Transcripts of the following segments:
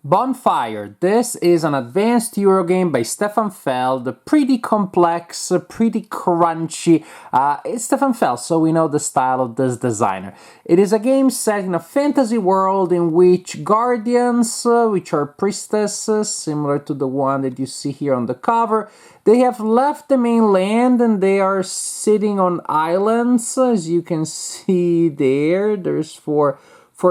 Bonfire. This is an advanced Euro game by Stefan Feld. Pretty complex, pretty crunchy. It's Stefan Feld, so we know the style of this designer. It is a game set in a fantasy world in which guardians, which are priestesses, similar to the one that you see here on the cover, they have left the mainland and they are sitting on islands, as you can see there. There's four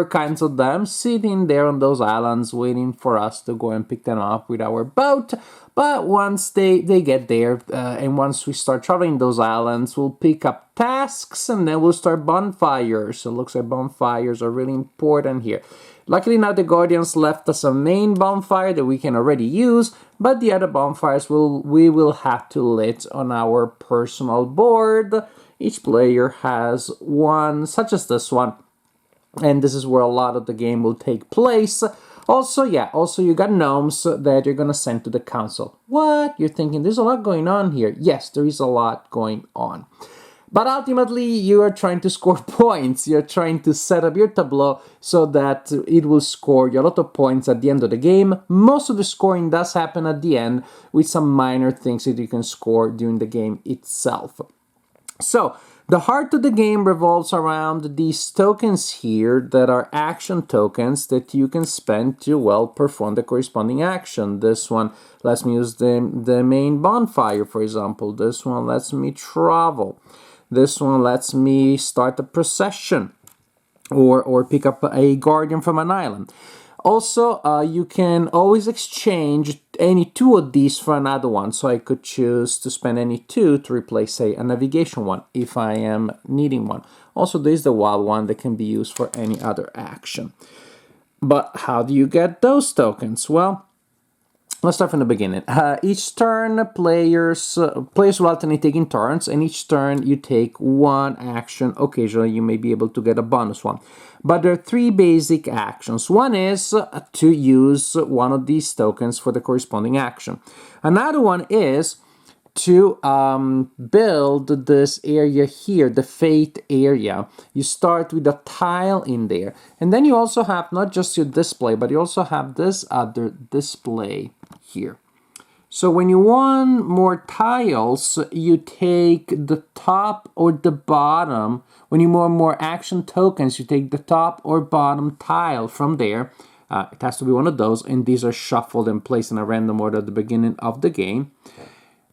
kinds of them sitting there on those islands waiting for us to go and pick them up with our boat. But once they get there and once we start traveling those islands, we'll pick up tasks and then we'll start bonfires. So it looks like bonfires are really important here. Luckily now the Guardians left us a main bonfire that we can already use, but the other bonfires we will have to lit on our personal board. Each player has one, such as this one. And this is where a lot of the game will take place. Also you got gnomes that you're gonna send to the council. What? You're thinking there's a lot going on here. Yes, there is a lot going on. But ultimately, you are trying to score points. You're trying to set up your tableau so that it will score you a lot of points at the end of the game. Most of the scoring does happen at the end with some minor things that you can score during the game itself. So, the heart of the game revolves around these tokens here that are action tokens that you can spend to, well, perform the corresponding action. This one lets me use the main bonfire, for example. This one lets me travel. This one lets me start a procession or pick up a guardian from an island. Also, you can always exchange any two of these for another one. So I could choose to spend any two to replace, say, a navigation one if I am needing one. Also, there's the wild one that can be used for any other action. But how do you get those tokens? Well, let's start from the beginning. Each turn, players will alternate taking turns, and each turn you take one action. Occasionally, you may be able to get a bonus one. But there are three basic actions. One is to use one of these tokens for the corresponding action. Another one is to build this area here, the fate area. You start with a tile in there. And then you also have not just your display, but you also have this other display here. So when you want more tiles, you take the top or the bottom. When you want more action tokens, you take the top or bottom tile from there. It has to be one of those, and these are shuffled and placed in a random order at the beginning of the game.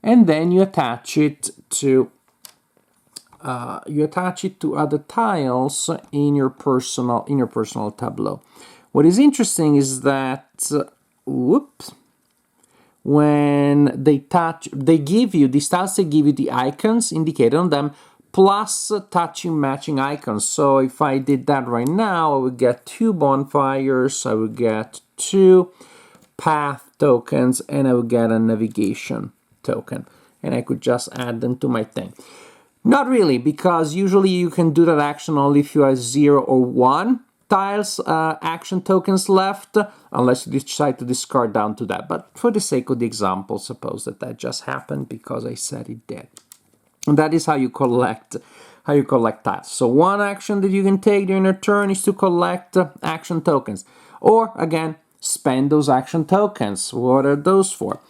And then you attach it to other tiles in your personal tableau. What is interesting is that when these tiles give you the icons indicated on them, plus touching matching icons. So if I did that right now, I would get 2 bonfires, I would get 2 path tokens, and I would get a navigation token. And I could just add them to my thing. Not really, because usually you can do that action only if you have 0 or 1 tiles action tokens left, unless you decide to discard down to that. But for the sake of the example, suppose that just happened because I said it did. And that is how you collect tiles. So one action that you can take during a turn is to collect action tokens. Or again, spend those action tokens. What are those for?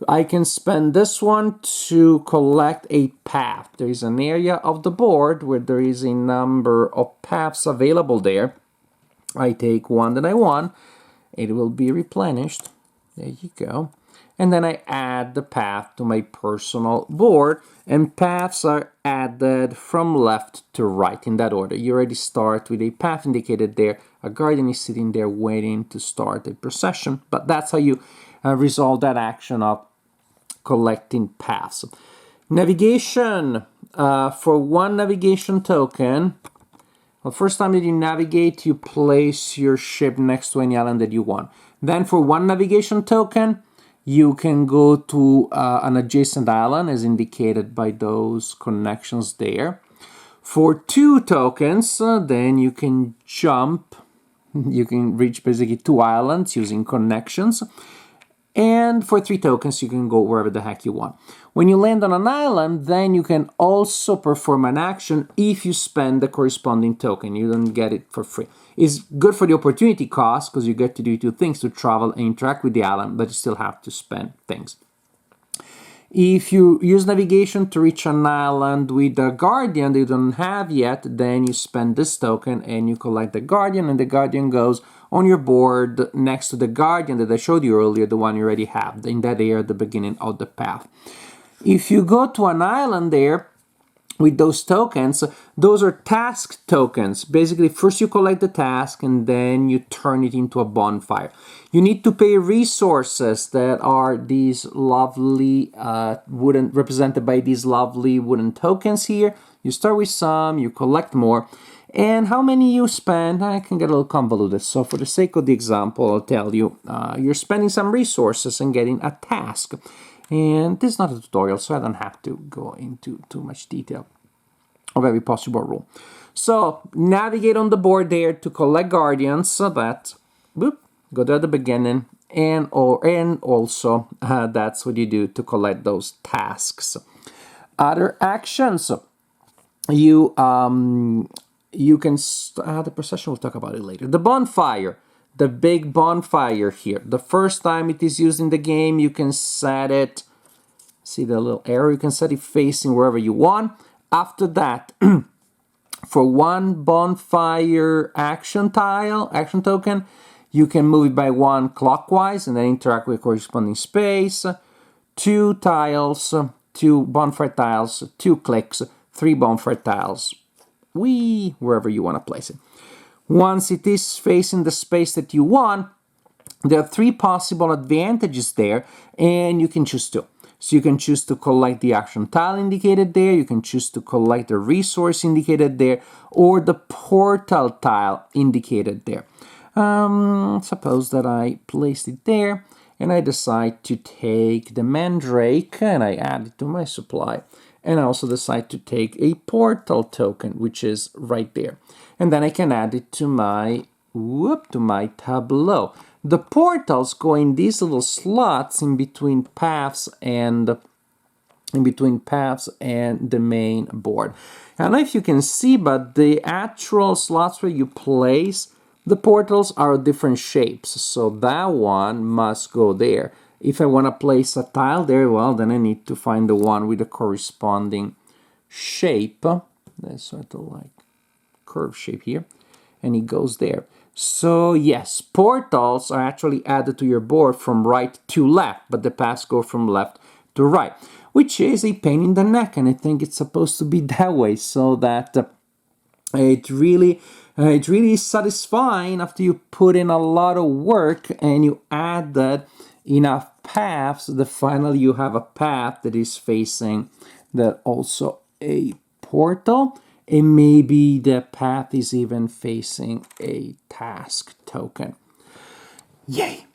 I can spend this one to collect a path. There is an area of the board where there is a number of paths available there. I take one that I want. It will be replenished. There you go. And then I add the path to my personal board, and paths are added from left to right in that order. You already start with a path indicated there. A guardian is sitting there waiting to start a procession, but that's how you resolve that action of collecting paths. Navigation. For one navigation token, well, first time that you navigate, you place your ship next to any island that you want. Then for one navigation token, you can go to an adjacent island as indicated by those connections there. For 2 tokens, then you can jump. You can reach basically 2 islands using connections. And for 3 tokens, you can go wherever the heck you want. When you land on an island, then you can also perform an action if you spend the corresponding token. You don't get it for free. It's good for the opportunity cost because you get to do two things, to travel and interact with the island, but you still have to spend things. If you use navigation to reach an island with a guardian that you don't have yet, then you spend this token and you collect the guardian, and the guardian goes on your board next to the guardian that I showed you earlier, the one you already have, in that area at the beginning of the path. If you go to an island there, with those tokens, those are task tokens. Basically, first you collect the task and then you turn it into a bonfire. You need to pay resources that are these lovely wooden, represented by these lovely wooden tokens here. You start with some, you collect more. And how many you spend, I can get a little convoluted. So for the sake of the example, I'll tell you, you're spending some resources and getting a task. And this is not a tutorial, so I don't have to go into too much detail of every possible rule. So navigate on the board there to collect guardians, so that, boop, go there at the beginning, and also that's what you do to collect those tasks. Other actions, you can, the procession, we'll talk about it later. The bonfire. The big bonfire here. The first time it is used in the game, you can set it, see the little arrow, you can set it facing wherever you want. After that, for one bonfire action token, you can move it by one clockwise and then interact with corresponding space. 2 tiles, 2 bonfire tiles, 2 clicks, 3 bonfire tiles. Wherever you want to place it. Once it is facing the space that you want, there are 3 possible advantages there, and you can choose 2. So you can choose to collect the action tile indicated there, you can choose to collect the resource indicated there, or the portal tile indicated there. Suppose that I placed it there, and I decide to take the mandrake, and I add it to my supply. And I also decide to take a portal token, which is right there. And then I can add it to my tableau. The portals go in these little slots in between paths and the main board. I don't know if you can see, but the actual slots where you place the portals are different shapes. So that one must go there. If I want to place a tile there, well, then I need to find the one with the corresponding shape. That's sort of like curve shape here, and it goes there. So yes, portals are actually added to your board from right to left, but the paths go from left to right, which is a pain in the neck, and I think it's supposed to be that way, so that it really is satisfying after you put in a lot of work and you add that enough paths that finally you have a path that is facing that also a portal, and maybe the path is even facing a task token. Yay!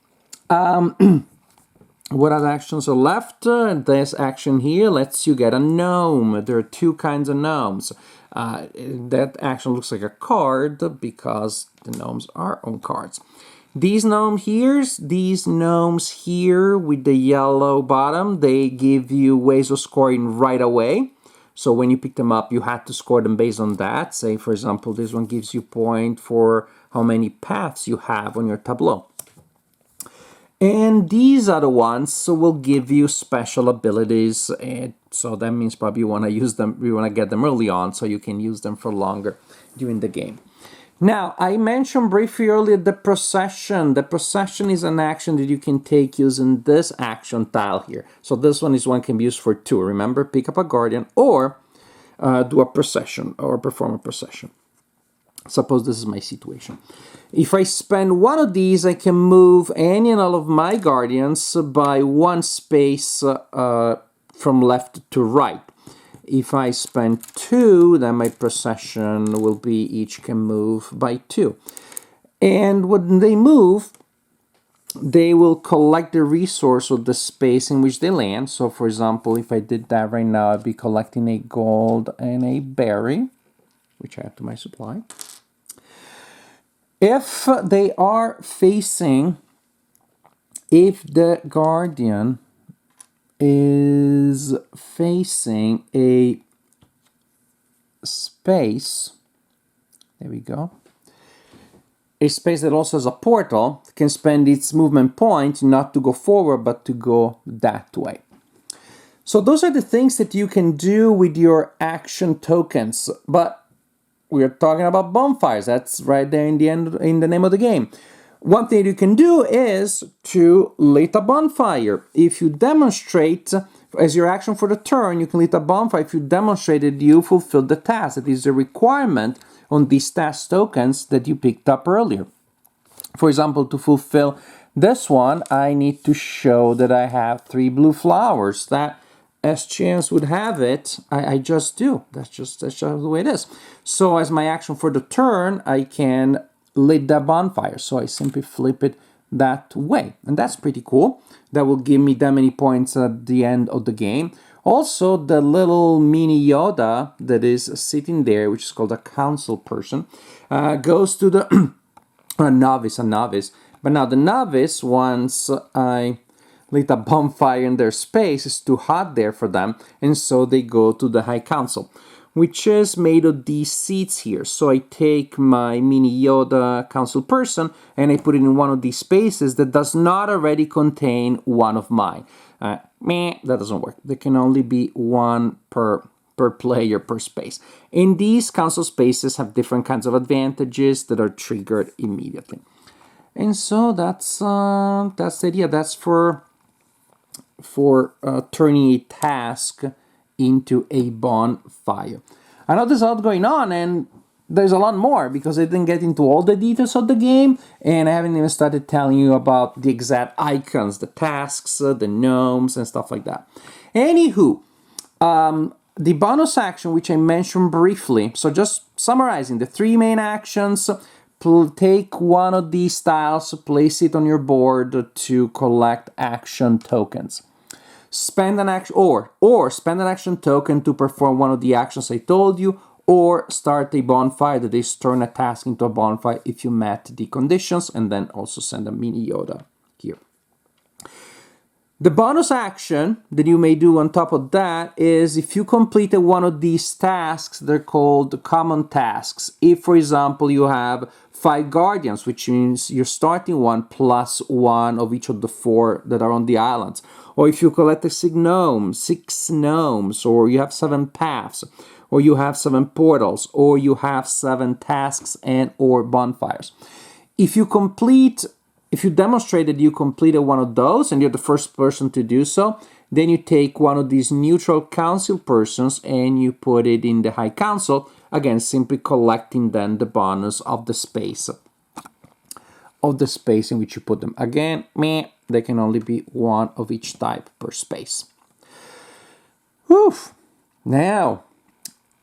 What other actions are left? This action here lets you get a gnome. There are 2 kinds of gnomes. That action looks like a card because the gnomes are on cards. These gnomes here with the yellow bottom, they give you ways of scoring right away. So when you pick them up, you have to score them based on that. Say, for example, this one gives you point for how many paths you have on your tableau. And these are the ones so will give you special abilities. And so that means probably you want to use them, you want to get them early on so you can use them for longer during the game. Now, I mentioned briefly earlier the procession. The procession is an action that you can take using this action tile here. So this one can be used for 2. Remember, pick up a guardian or do a procession or perform a procession. Suppose this is my situation. If I spend one of these, I can move any and all of my guardians by 1 space from left to right. If I spend 2, then my procession will be each can move by 2. And when they move, they will collect the resource of the space in which they land. So for example, if I did that right now, I'd be collecting a gold and a berry, which I add to my supply. If they are facing, if the guardian is facing a space, there we go, a space that also has a portal can spend its movement point not to go forward but to go that way. So those are the things that you can do with your action tokens, but we're talking about bonfires. That's right there in the name of the game. One thing you can do is to lit a bonfire. If you demonstrate as your action for the turn, you can lit a bonfire if you demonstrated you fulfilled the task. That is a requirement on these task tokens that you picked up earlier. For example, to fulfill this one, I need to show that I have 3 blue flowers. That, as chance would have it, I just do. That's just the way it is. So as my action for the turn, I can lit that bonfire. So I simply flip it that way. And that's pretty cool. That will give me that many points at the end of the game. Also, the little mini Yoda that is sitting there, which is called a council person, goes to the a novice. But now the novice, once I lit a bonfire in their space, it's too hot there for them, and so they go to the High Council, which is made of these seats here. So I take my mini Yoda council person and I put it in one of these spaces that does not already contain one of mine. That doesn't work. There can only be one per player per space. And these council spaces have different kinds of advantages that are triggered immediately. And so that's the idea. That's for turning a task into a bonfire. I know there's a lot going on, and there's a lot more because I didn't get into all the details of the game, and I haven't even started telling you about the exact icons, the tasks, the gnomes, and stuff like that. Anywho, the bonus action, which I mentioned briefly, so just summarizing the 3 main actions: take one of these tiles, place it on your board to collect action tokens. Spend an action or spend an action token to perform one of the actions I told you, or start a bonfire that is turn a task into a bonfire if you met the conditions, and then also send a mini Yoda here. The bonus action that you may do on top of that is if you completed one of these tasks, they're called common tasks. If, for example, you have 5 guardians, which means you're starting one plus 1 of each of the 4 that are on the islands. Or if you collect 6 gnomes, or you have 7 paths, or you have 7 portals, or you have 7 tasks and or bonfires. If you demonstrated you completed one of those and you're the first person to do so, then you take one of these neutral council persons and you put it in the High Council, again simply collecting then the bonus of the space in which you put them. Again, there can only be 1 of each type per space. Oof. Now,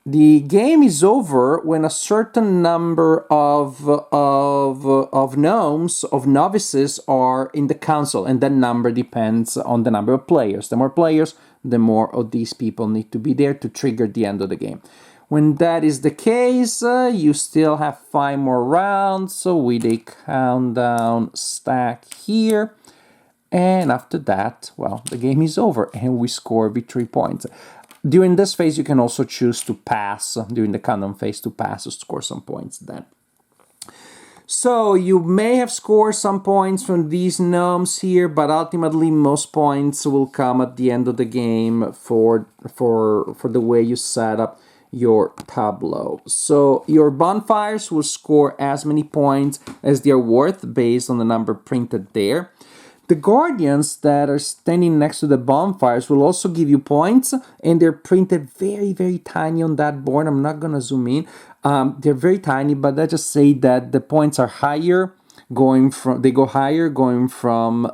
the game is over when a certain number of gnomes, of novices, are in the council, and that number depends on the number of players. The more players, the more of these people need to be there to trigger the end of the game. When that is the case, you still have 5 more rounds with a countdown stack here. And after that, well, the game is over and we score victory points. During this phase, you can also choose to pass, during the countdown phase, to pass to score some points then. So you may have scored some points from these gnomes here, but ultimately most points will come at the end of the game for the way you set up your tableau. So your bonfires will score as many points as they are worth based on the number printed there. The guardians that are standing next to the bonfires will also give you points, and they're printed very, very tiny on that board. I'm not going to zoom in. They're very tiny, but let's just say that the points are higher, going from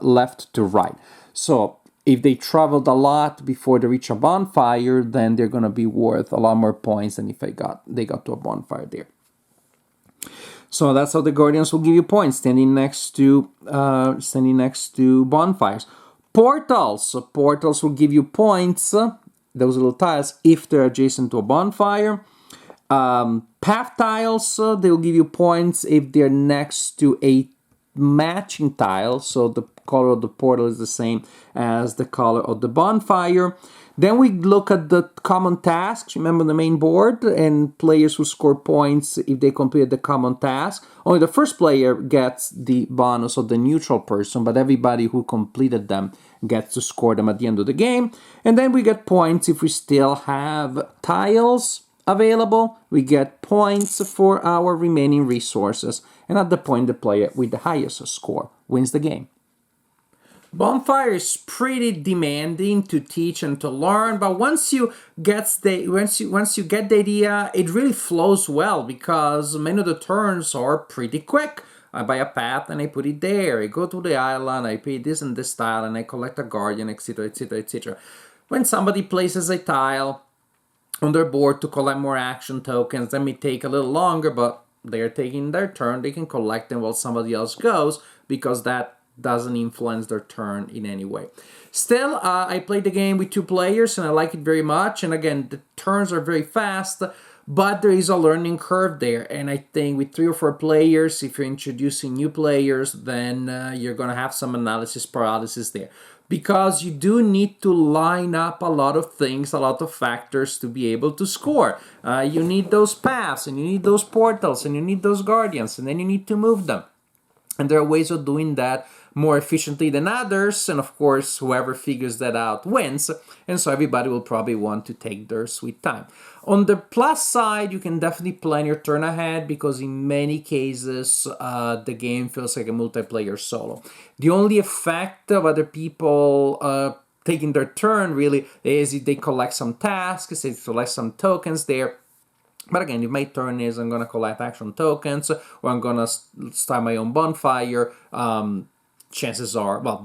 left to right. So if they traveled a lot before they reach a bonfire, then they're going to be worth a lot more points than if they got to a bonfire there. So that's how the guardians will give you points, standing next to bonfires. Portals will give you points, those little tiles, if they're adjacent to a bonfire. Path tiles, they will give you points if they're next to a matching tile, so the color of the portal is the same as the color of the bonfire. Then we look at the common tasks, remember the main board, and players who score points if they complete the common task. Only the first player gets the bonus of the neutral person, but everybody who completed them gets to score them at the end of the game. And then we get points if we still have tiles available. We get points for our remaining resources. And at the point, the player with the highest score wins the game. Bonfire is pretty demanding to teach and to learn, but once you get the idea, it really flows well because many of the turns are pretty quick. I buy a path and I put it there. I go to the island, I pay this and this tile, and I collect a guardian, etc., etc., etc. When somebody places a tile on their board to collect more action tokens, that may take a little longer, but they're taking their turn. They can collect them while somebody else goes because that doesn't influence their turn in any way. Still, I played the game with 2 players and I like it very much. And again, the turns are very fast, but there is a learning curve there. And I think with 3 or 4 players, if you're introducing new players, then you're going to have some analysis paralysis there. Because you do need to line up a lot of things, a lot of factors to be able to score. You need those paths, and you need those portals, and you need those guardians, and then you need to move them. And there are ways of doing that more efficiently than others, and of course, whoever figures that out wins, and so everybody will probably want to take their sweet time. On the plus side, you can definitely plan your turn ahead, because in many cases, the game feels like a multiplayer solo. The only effect of other people taking their turn, really, is if they collect some tasks, they collect some tokens there. But again, if my turn is I'm going to collect action tokens, or I'm going to start my own bonfire, chances are, well,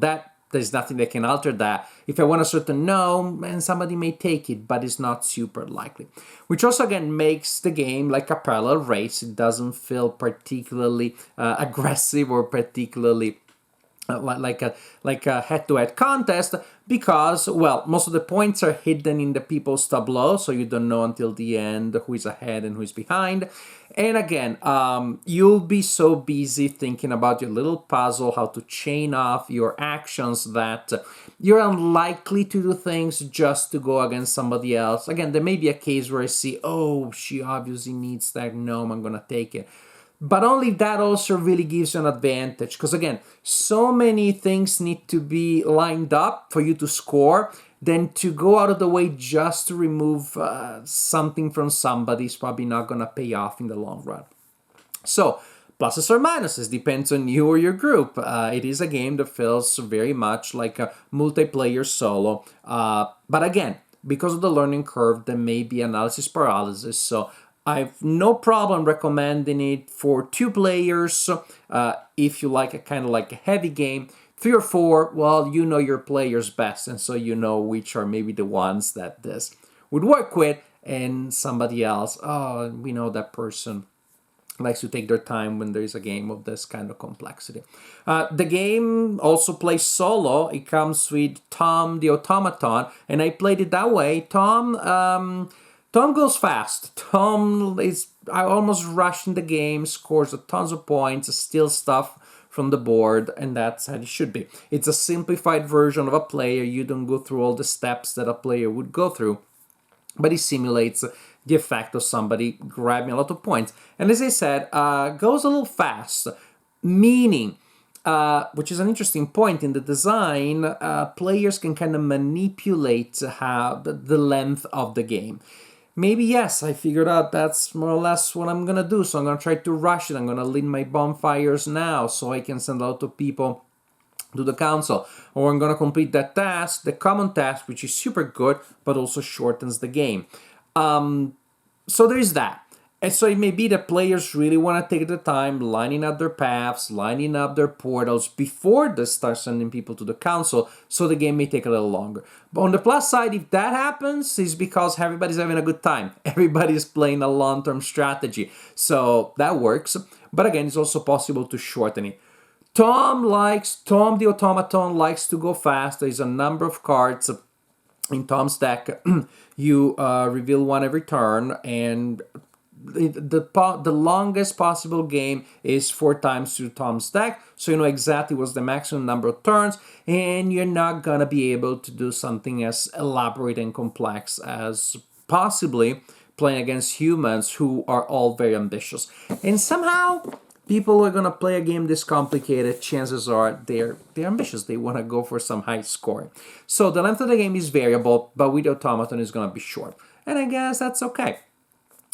there's nothing that can alter that. If I want a certain gnome, and somebody may take it, but it's not super likely. Which also, again, makes the game like a parallel race. It doesn't feel particularly aggressive or particularly like a head-to-head contest, because, well, most of the points are hidden in the people's tableau, so you don't know until the end who is ahead and who is behind. And again, you'll be so busy thinking about your little puzzle, how to chain off your actions, that you're unlikely to do things just to go against somebody else. Again, there may be a case where I see, oh, she obviously needs that gnome, I'm gonna take it. But only that also really gives you an advantage, because again, so many things need to be lined up for you to score, then to go out of the way just to remove something from somebody is probably not going to pay off in the long run. So, pluses or minuses, depends on you or your group. It is a game that feels very much like a multiplayer solo. But again, because of the learning curve, there may be analysis paralysis, so I've no problem recommending it for 2 players if you like a kind of like a heavy game. 3 or 4, well, you know your players best, and so you know which are maybe the ones that this would work with, and somebody else, oh, we know that person likes to take their time when there is a game of this kind of complexity. The game also plays solo. It comes with Tom the Automaton, and I played it that way. Tom goes fast. I almost rushed in the game, scores tons of points, steals stuff from the board, and that's how it should be. It's a simplified version of a player. You don't go through all the steps that a player would go through, but it simulates the effect of somebody grabbing a lot of points. And as I said, goes a little fast, meaning, which is an interesting point in the design, players can kind of manipulate how the length of the game. Maybe, yes, I figured out that's more or less what I'm going to do, so I'm going to try to rush it. I'm going to lead my bonfires now so I can send a lot of people to the council. Or I'm going to complete that task, the common task, which is super good, but also shortens the game. So there is that. And so it may be that players really want to take the time lining up their paths, lining up their portals before they start sending people to the council, so the game may take a little longer. But on the plus side, if that happens, it's because everybody's having a good time. Everybody's playing a long-term strategy. So that works. But again, it's also possible to shorten it. Tom the Automaton likes to go fast. There's a number of cards in Tom's deck. You reveal one every turn, and the longest possible game is 4 times 2 Tom's deck, so you know exactly what's the maximum number of turns, and you're not gonna be able to do something as elaborate and complex as possibly playing against humans who are all very ambitious. And somehow people are gonna play a game this complicated, chances are they're ambitious. They wanna go for some high scoring. So the length of the game is variable, but with automaton is gonna be short. And I guess that's okay.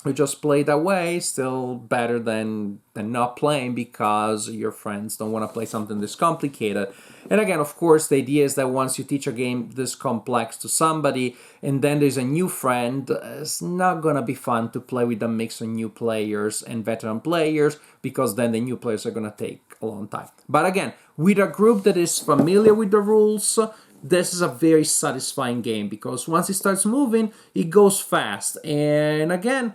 We just play that way, still better than not playing because your friends don't want to play something this complicated. And again, of course, the idea is that once you teach a game this complex to somebody and then there's a new friend, it's not going to be fun to play with a mix of new players and veteran players because then the new players are going to take a long time. But again, with a group that is familiar with the rules, this is a very satisfying game because once it starts moving, it goes fast. And again,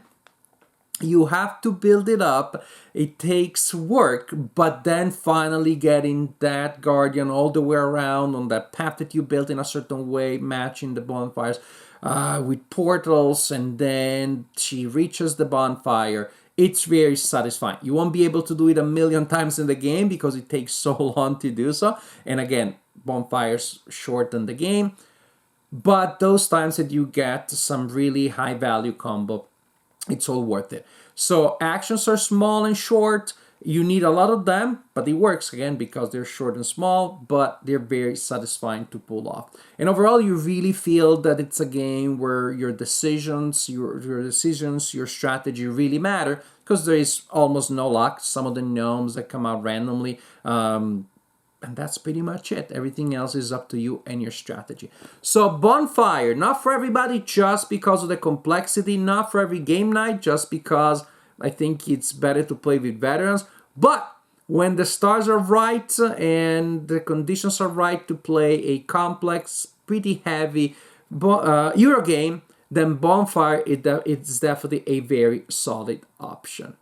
you have to build it up. It takes work, but then finally getting that guardian all the way around on that path that you built in a certain way, matching the bonfires with portals, and then she reaches the bonfire. It's very satisfying. You won't be able to do it a million times in the game because it takes so long to do so. And again, bonfires shorten the game. But those times that you get some really high value combo, it's all worth it. So actions are small and short. You need a lot of them, but it works again because they're short and small, but they're very satisfying to pull off. And overall, you really feel that it's a game where your decisions, your strategy really matter because there is almost no luck. Some of the gnomes that come out randomly. And that's pretty much it. Everything else is up to you and your strategy. So Bonfire, not for everybody just because of the complexity, not for every game night just because I think it's better to play with veterans. But when the stars are right and the conditions are right to play a complex, pretty heavy Euro game, then Bonfire it's definitely a very solid option.